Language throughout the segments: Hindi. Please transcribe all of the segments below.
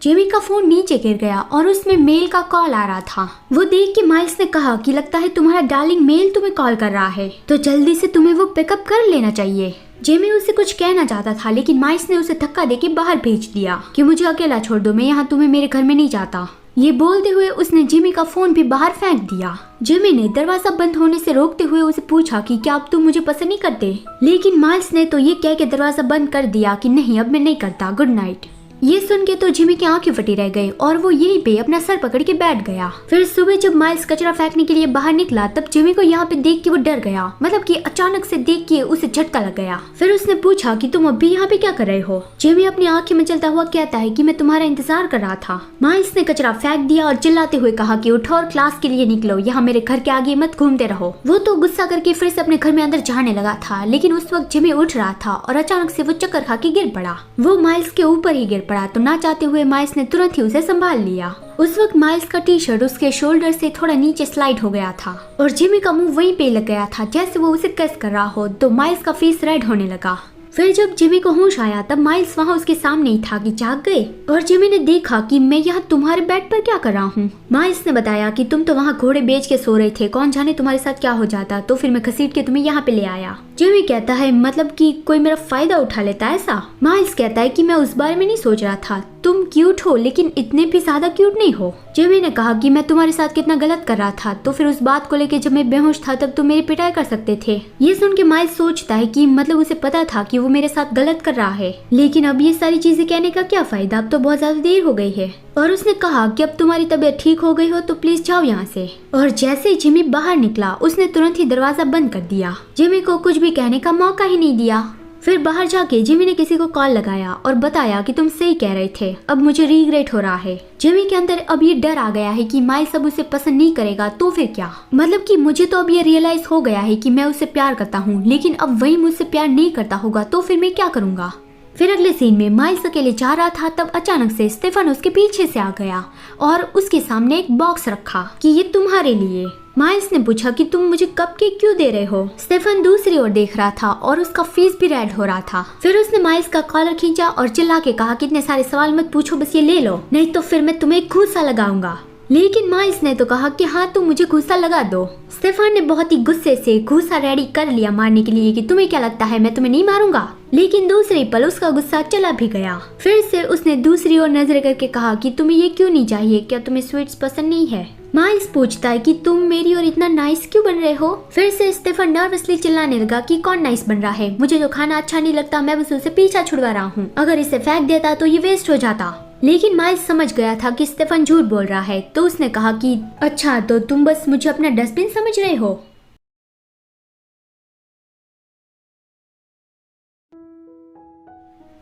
जिमी का फोन नीचे गिर गया और उसमें मेल का कॉल आ रहा था। वो देख के माइल्स ने कहा कि लगता है तुम्हारा डार्लिंग मेल तुम्हें कॉल कर रहा है, तो जल्दी से तुम्हें वो पिकअप कर लेना चाहिए। जिमी उसे कुछ कहना चाहता था, लेकिन माइल्स ने उसे धक्का देके बाहर भेज दिया कि मुझे अकेला छोड़ दो, मैं यहाँ तुम्हें मेरे घर में नहीं चाहता। ये बोलते हुए उसने जिमी का फोन भी बाहर फेंक दिया। जिमी ने दरवाजा बंद होने से रोकते हुए उसे पूछा कि क्या अब तुम मुझे पसंद नहीं करते, लेकिन माइल्स ने तो ये कह के दरवाजा बंद कर दिया कि नहीं अब मैं नहीं करता, गुड नाइट। ये सुन के तो जिमी की आंखें फटी रह गई और वो यहीं पे अपना सर पकड़ के बैठ गया। फिर सुबह जब माइल्स कचरा फेंकने के लिए बाहर निकला तब जिमी को यहाँ पे देख के वो डर गया, मतलब कि अचानक से देख के उसे झटका लग गया। फिर उसने पूछा कि तुम अभी यहाँ पे क्या कर रहे हो। जिमी अपनी आंखें में चलता हुआ कहता है कि मैं तुम्हारा इंतजार कर रहा था। माइल्स ने कचरा फेंक दिया और चिल्लाते हुए कहा कि उठो और क्लास के लिए निकलो, यहाँ मेरे घर के आगे मत घूमते रहो। वो तो गुस्सा करके फिर से अपने घर में अंदर जाने लगा था, लेकिन उस वक्त जिमी उठ रहा था और अचानक से वो चक्कर खा के गिर पड़ा। वो माइल्स के ऊपर ही गिर पड़ा तो ना चाहते हुए माइल्स ने तुरंत ही उसे संभाल लिया। उस वक्त माइल्स का टी शर्ट उसके शोल्डर से थोड़ा नीचे स्लाइड हो गया था और जिमी का मुंह वहीं पे लग गया था जैसे वो उसे किस कर रहा हो, तो माइल्स का फेस रेड होने लगा। फिर जब जिमी को होश आया तब माइल्स वहाँ उसके सामने ही था कि जाग गए और जिमी ने देखा कि मैं यहाँ तुम्हारे बेड पर क्या कर रहा हूँ। माइल्स ने बताया कि तुम तो वहाँ घोड़े बेच के सो रहे थे, कौन जाने तुम्हारे साथ क्या हो जाता, तो फिर मैं घसीट के तुम्हें यहाँ पे ले आया। जिमी कहता है मतलब कि कोई मेरा फायदा उठा लेता है ऐसा। माइल्स कहता है कि मैं उस बारे में नहीं सोच रहा था, तुम क्यूट हो लेकिन इतने भी ज्यादा क्यूट नहीं हो। जिमी ने कहा कि मैं तुम्हारे साथ कितना गलत कर रहा था, तो फिर उस बात को लेके जब मैं बेहोश था तब तुम मेरी पिटाई कर सकते थे। ये सुन के माइल्स सोचता है कि मतलब उसे पता था कि वो मेरे साथ गलत कर रहा है, लेकिन अब ये सारी चीजें कहने का क्या फायदा, अब तो बहुत ज्यादा देर हो गई है। और उसने कहा कि अब तुम्हारी तबीयत ठीक हो गई हो तो प्लीज जाओ यहाँ से। और जैसे ही जिमी बाहर निकला उसने तुरंत ही दरवाजा बंद कर दिया, जिमी को कुछ भी कहने का मौका ही नहीं दिया। फिर बाहर जाके जिमी ने किसी को कॉल लगाया और बताया कि तुम सही कह रहे थे, अब मुझे रिग्रेट हो रहा है। जिमी के अंदर अब ये डर आ गया है कि माइल्स अब उसे पसंद नहीं करेगा तो फिर क्या, मतलब कि मुझे तो अब ये रियलाइज हो गया है कि मैं उससे प्यार करता हूँ, लेकिन अब वही मुझसे प्यार नहीं करता होगा तो फिर मैं क्या करूँगा। फिर अगले सीन में माइल्स अकेले जा रहा था तब अचानक से स्टेफन उसके पीछे से आ गया और उसके सामने एक बॉक्स रखा कि ये तुम्हारे लिए। माइल्स ने पूछा कि तुम मुझे कपकेक क्यों दे रहे हो। स्टेफन दूसरी ओर देख रहा था और उसका फेस भी रेड हो रहा था। फिर उसने माइल्स का कॉलर खींचा और चिल्ला के कहा कि इतने सारे सवाल मत पूछो, बस ये ले लो, नहीं तो फिर मैं तुम्हें घूंसा लगाऊंगा। लेकिन माइल्स ने तो कहा कि हाँ तुम मुझे घूंसा लगा दो। स्टेफन ने बहुत ही गुस्से से घूंसा रेडी कर लिया मारने के लिए कि तुम्हें क्या लगता है मैं तुम्हें नहीं मारूंगा, लेकिन दूसरे पल उसका गुस्सा चला भी गया। फिर से उसने दूसरी ओर नजर करके कहा कि तुम्हें ये क्यों नहीं चाहिए, क्या तुम्हें स्वीट्स पसंद नहीं है। माइल्स पूछता है कि तुम मेरी और इतना नाइस क्यों बन रहे हो। फिर से स्टेफन नर्वसली चिल्लाने लगा कि कौन नाइस बन रहा है, मुझे जो खाना अच्छा नहीं लगता मैं बस उसे पीछा छुड़वा रहा हूँ, अगर इसे फेंक देता तो ये वेस्ट हो जाता। लेकिन माइल्स समझ गया था कि स्टेफन झूठ बोल रहा है, तो उसने कहा कि अच्छा तो तुम बस मुझे अपना डस्टबिन समझ रहे हो।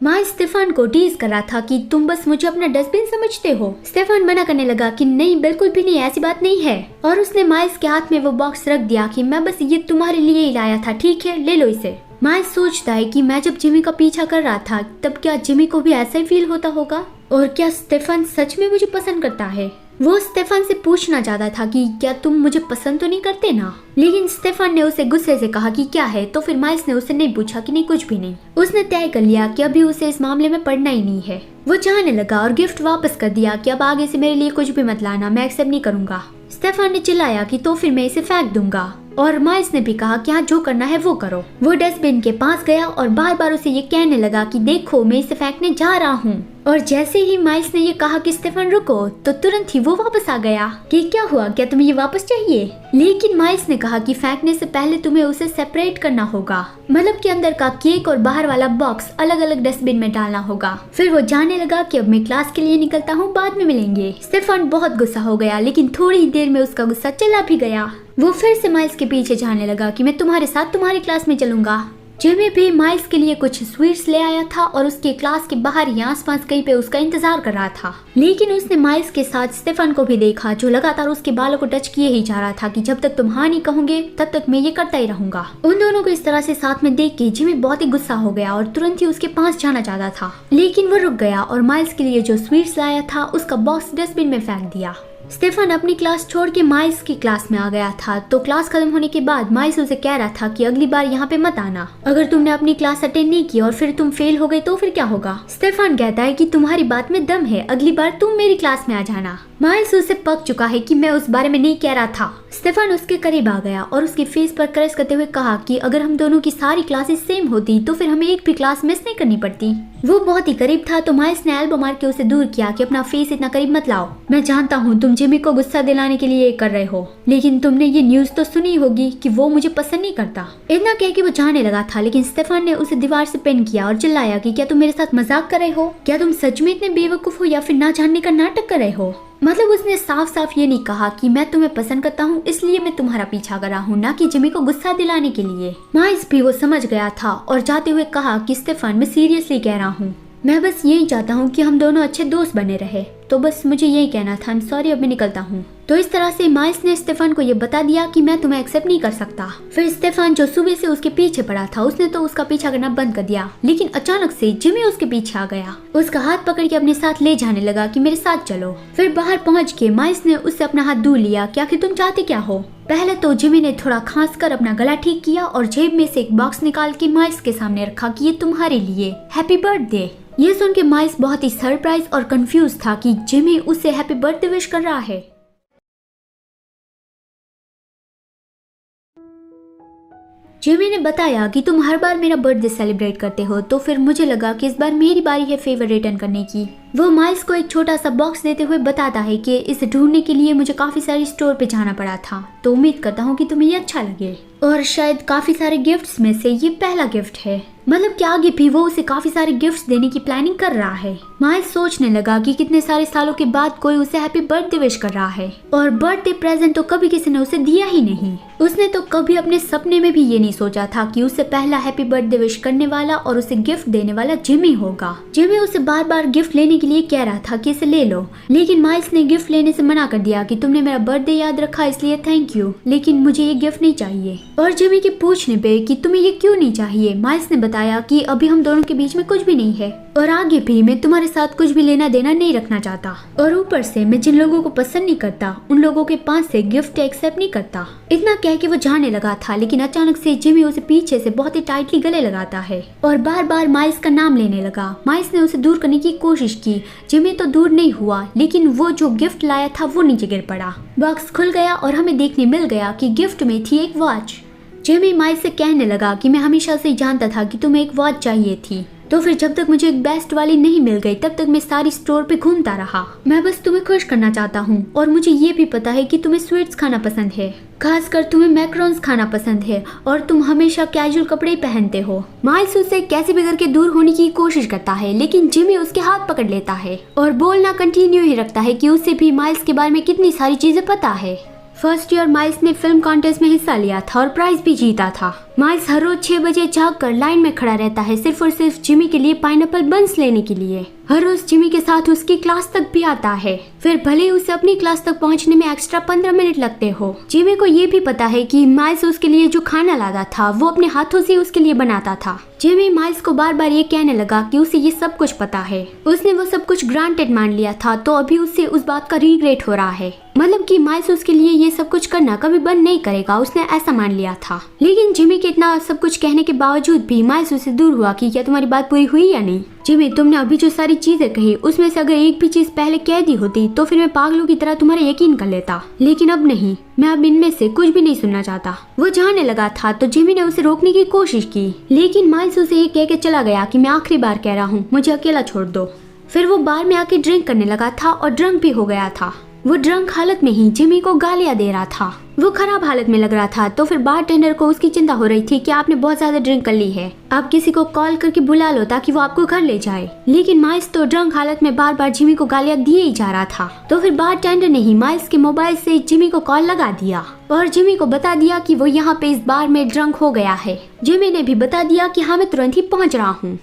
माइल्स स्टेफन को टीज कर रहा था कि तुम बस मुझे अपना डस्टबिन समझते हो। स्टेफन मना करने लगा कि नहीं बिल्कुल भी नहीं, ऐसी बात नहीं है, और उसने माइल्स के हाथ में वो बॉक्स रख दिया कि मैं बस ये तुम्हारे लिए ही लाया था, ठीक है ले लो इसे। माइल्स सोचता है कि मैं जब जिमी का पीछा कर रहा था तब क्या जिमी को भी ऐसा ही फील होता होगा, और क्या स्टेफन सच में मुझे पसंद करता है। वो स्टेफन से पूछना चाहता था कि क्या तुम मुझे पसंद तो नहीं करते ना, लेकिन स्टेफन ने उसे गुस्से से कहा कि क्या है, तो फिर माइल्स ने उससे नहीं पूछा कि नहीं कुछ भी नहीं। उसने तय कर लिया कि अभी उसे इस मामले में पढ़ना ही नहीं है। वो जाने लगा और गिफ्ट वापस कर दिया कि अब आगे से मेरे लिए कुछ भी मत लाना, मैं एक्सेप्ट नहीं करूंगा। स्टेफन ने चिल्लाया कि तो फिर मैं इसे फेंक दूंगा, और माइल्स ने भी कहा कि हाँ जो करना है वो करो। वो डस्टबिन के पास गया और बार बार उसे ये कहने लगा कि देखो मैं इसे फेंकने जा रहा हूँ। और जैसे ही माइल्स ने ये कहा कि स्टेफन रुको, तो तुरंत ही वो वापस आ गया कि क्या हुआ, क्या तुम्हें ये वापस चाहिए। लेकिन माइल्स ने कहा कि फेंकने से पहले तुम्हें उसे सेपरेट करना होगा, मतलब कि अंदर का केक और बाहर वाला बॉक्स अलग अलग डस्टबिन में डालना होगा। फिर वो जाने लगा कि अब मैं क्लास के लिए निकलता हूँ, बाद में मिलेंगे। स्टेफन बहुत गुस्सा हो गया, लेकिन थोड़ी ही देर में उसका गुस्सा चला भी गया। वो फिर से माइल्स के पीछे जाने लगा कि मैं तुम्हारे साथ तुम्हारी क्लास में चलूंगा। जिमी भी माइल्स के लिए कुछ स्वीट्स ले आया था और उसके क्लास के बाहर ही आसपास कहीं पे उसका इंतजार कर रहा था। लेकिन उसने माइल्स के साथ स्टेफन को भी देखा जो लगातार उसके बालों को टच किए ही जा रहा था कि जब तक तुम हाँ नहीं कहोगे तब तक मैं ये करता ही रहूंगा। उन दोनों को इस तरह से साथ में देख के जिमी बहुत ही गुस्सा हो गया और तुरंत ही उसके पास जाना चाहता था, लेकिन वो रुक गया और माइल्स के लिए जो स्वीट्स लाया था उसका बॉक्स डस्टबिन में फेंक दिया। स्टेफन अपनी क्लास छोड़ के माइल्स की क्लास में आ गया था। तो क्लास खत्म होने के बाद माइल्स उसे कह रहा था कि अगली बार यहाँ पे मत आना। अगर तुमने अपनी क्लास अटेंड नहीं की और फिर तुम फेल हो गए तो फिर क्या होगा। स्टेफन कहता है कि तुम्हारी बात में दम है, अगली बार तुम मेरी क्लास में आ जाना। माइल्स उसे पक चुका है कि मैं उस बारे में नहीं कह रहा था। स्टेफन उसके करीब आ गया और उसके फेस पर क्रश करते हुए कहा कि अगर हम दोनों की सारी क्लासेस सेम होती तो फिर हमें एक भी क्लास मिस नहीं करनी पड़ती। वो बहुत ही करीब था तो माइल्स ने एल्बो मार के उसे दूर किया कि अपना फेस इतना करीब मत लाओ। मैं जानता हूँ तुम जिमी को गुस्सा दिलाने के लिए ये कर रहे हो, लेकिन तुमने ये न्यूज तो सुनी होगी कि वो मुझे पसंद नहीं करता। इतना कह के वो जाने लगा था, लेकिन स्टेफन ने उसे दीवार से पिन किया और चिल्लाया कि क्या तुम मेरे साथ मजाक कर रहे हो? क्या तुम सच में इतने बेवकूफ हो या फिर ना जानने का नाटक कर रहे हो? मतलब उसने साफ साफ ये नहीं कहा कि मैं तुम्हें पसंद करता हूँ इसलिए मैं तुम्हारा पीछा कर रहा हूँ, ना कि जिमी को गुस्सा दिलाने के लिए। माइल्स भी वो समझ गया था और जाते हुए कहा कि स्टेफन मैं सीरियसली कह रहा हूँ, मैं बस यही चाहता हूँ कि हम दोनों अच्छे दोस्त बने रहे। तो बस मुझे यही कहना था। I'm sorry, अब मैं निकलता हूँ। तो इस तरह से माइल्स ने स्टेफन को ये बता दिया कि मैं तुम्हें एक्सेप्ट नहीं कर सकता। फिर स्टेफन जो सुबह से उसके पीछे पड़ा था उसने तो उसका पीछा करना बंद कर दिया, लेकिन अचानक से जिमी उसके पीछे आ गया। उसका हाथ पकड़ के अपने साथ ले जाने लगा कि मेरे साथ चलो। फिर बाहर पहुँच के माइल्स ने उससे अपना हाथ दूर लिया कि आखिर तुम चाहते क्या हो। पहले तो जिमी ने थोड़ा खांस कर अपना गला ठीक किया और जेब में से एक बॉक्स निकाल के माइल्स के सामने रखा कि ये तुम्हारे लिए, हैप्पी बर्थडे। ये सुन के माइल्स बहुत ही सरप्राइज और कंफ्यूज था कि जिमी उससे हैप्पी बर्थडे विश कर रहा है। जिमी ने बताया कि तुम हर बार मेरा बर्थडे सेलिब्रेट करते हो, तो फिर मुझे लगा कि इस बार मेरी बारी है फेवर रिटर्न करने की। वो माइल्स को एक छोटा सा बॉक्स देते हुए बताता है कि इसे ढूंढने के लिए मुझे काफी सारी स्टोर पे जाना पड़ा था, तो उम्मीद करता हूँ कि तुम्हें ये अच्छा लगे। और शायद काफी सारे गिफ्ट्स में से ये पहला गिफ्ट है। मतलब कि आगे भी वो उसे काफी सारे गिफ्ट्स देने की प्लानिंग कर रहा है। माइल्स सोचने लगा कि कितने सारे सालों के बाद कोई उसे हैप्पी बर्थडे विश कर रहा है, और बर्थडे प्रेजेंट तो कभी किसी ने उसे दिया ही नहीं। उसने तो कभी अपने सपने में भी ये नहीं सोचा था कि उसे पहला हैप्पी बर्थडे विश करने वाला और उसे गिफ्ट देने वाला जिमी होगा। जिमी उसे बार बार गिफ्ट लेने के लिए कह रहा था कि इसे ले लो, लेकिन माइल्स ने गिफ्ट लेने से मना कर दिया कि तुमने मेरा बर्थडे याद रखा इसलिए थैंक यू, लेकिन मुझे ये गिफ्ट नहीं चाहिए। और जिमी के पूछने पे कि तुम्हें ये क्यों नहीं चाहिए, माइल्स ने बताया कि अभी हम दोनों के बीच में कुछ भी नहीं है और आगे भी मैं तुम्हारे साथ कुछ भी लेना देना नहीं रखना चाहता, और ऊपर से मैं जिन लोगों को पसंद नहीं करता उन लोगों के पास से गिफ्ट एक्सेप्ट नहीं करता। इतना कह के वो जाने लगा था, लेकिन अचानक से जिमी उसे पीछे से बहुत ही टाइटली गले लगाता है और बार बार माइल्स का नाम लेने लगा। माइल्स ने उसे दूर करने की कोशिश की, जिमी तो दूर नहीं हुआ, लेकिन वो जो गिफ्ट लाया था वो नीचे गिर पड़ा। बॉक्स खुल गया और हमें देखने मिल गया कि गिफ्ट में थी एक वॉच। जिमी माइल्स से कहने लगा कि मैं हमेशा से जानता था कि तुम्हें एक वॉच चाहिए थी, तो फिर जब तक मुझे एक बेस्ट वाली नहीं मिल गई तब तक मैं सारी स्टोर पे घूमता रहा। मैं बस तुम्हें खुश करना चाहता हूँ, और मुझे ये भी पता है कि तुम्हें स्वीट्स खाना पसंद है, खासकर तुम्हें मैक्रोन्स खाना पसंद है, और तुम हमेशा कैजुअल कपड़े पहनते हो। माइल्स उससे कैसे भी करके दूर होने की कोशिश करता है, लेकिन जिमी उसके हाथ पकड़ लेता है और बोलना कंटिन्यू ही रखता है कि उसे भी माइल्स के बारे में कितनी सारी चीजें पता है। फर्स्ट ईयर माइल्स ने फिल्म कॉन्टेस्ट में हिस्सा लिया था और प्राइज भी जीता था। माइल्स हर रोज 6 बजे जागकर लाइन में खड़ा रहता है सिर्फ और सिर्फ जिमी के लिए पाइनएप्पल बंस लेने के लिए। हर रोज जिमी के साथ उसकी क्लास तक भी आता है, फिर भले ही उसे अपनी क्लास तक पहुंचने में एक्स्ट्रा 15 मिनट लगते हो। जिमी को ये भी पता है कि माइल्स उसके लिए जो खाना लाता था वो अपने हाथों से उसके लिए बनाता था। जिमी माइल्स को बार बार ये कहने लगा कि उसे ये सब कुछ पता है, उसने वो सब कुछ ग्रांटेड मान लिया था, तो अभी उससे उस बात का रिग्रेट हो रहा है। मतलब कि माइल्स उसके लिए ये सब कुछ करना कभी बंद नहीं करेगा, उसने ऐसा मान लिया था। लेकिन जिमी के इतना सब कुछ कहने के बावजूद भी माइल्स उससे दूर हुआ कि क्या तुम्हारी बात पूरी हुई या नहीं। जिमी, तुमने अभी जो सारी चीजें कही उसमें से अगर एक भी चीज पहले कह दी होती तो फिर मैं पागलों की तरह तुम्हारा यकीन कर लेता, लेकिन अब नहीं, मैं अब इनमें से कुछ भी नहीं सुनना चाहता। वो जाने लगा था तो जिमी ने उसे रोकने की कोशिश की, लेकिन माइल्स उसे ये कह के चला गया कि मैं आखिरी बार कह रहा हूँ, मुझे अकेला छोड़ दो। फिर वो बार में आके ड्रिंक करने लगा था और ड्रंक भी हो गया था। वो ड्रंक हालत में ही जिमी को गालियां दे रहा था। वो खराब हालत में लग रहा था, तो फिर बारटेंडर को उसकी चिंता हो रही थी कि आपने बहुत ज्यादा ड्रिंक कर ली है, आप किसी को कॉल करके बुला लो ताकि वो आपको घर ले जाए। लेकिन माइल्स तो ड्रंक हालत में बार बार जिमी को गालियां दिए ही जा रहा था। तो फिर बारटेंडर ने ही माइल्स के मोबाइल से जिमी को कॉल लगा दिया और जिमी को बता दिया कि वो यहाँ पे इस बार में ड्रंक हो गया है। जिमी ने भी बता दिया कि हाँ मैं तुरंत ही पहुँच रहा हूँ।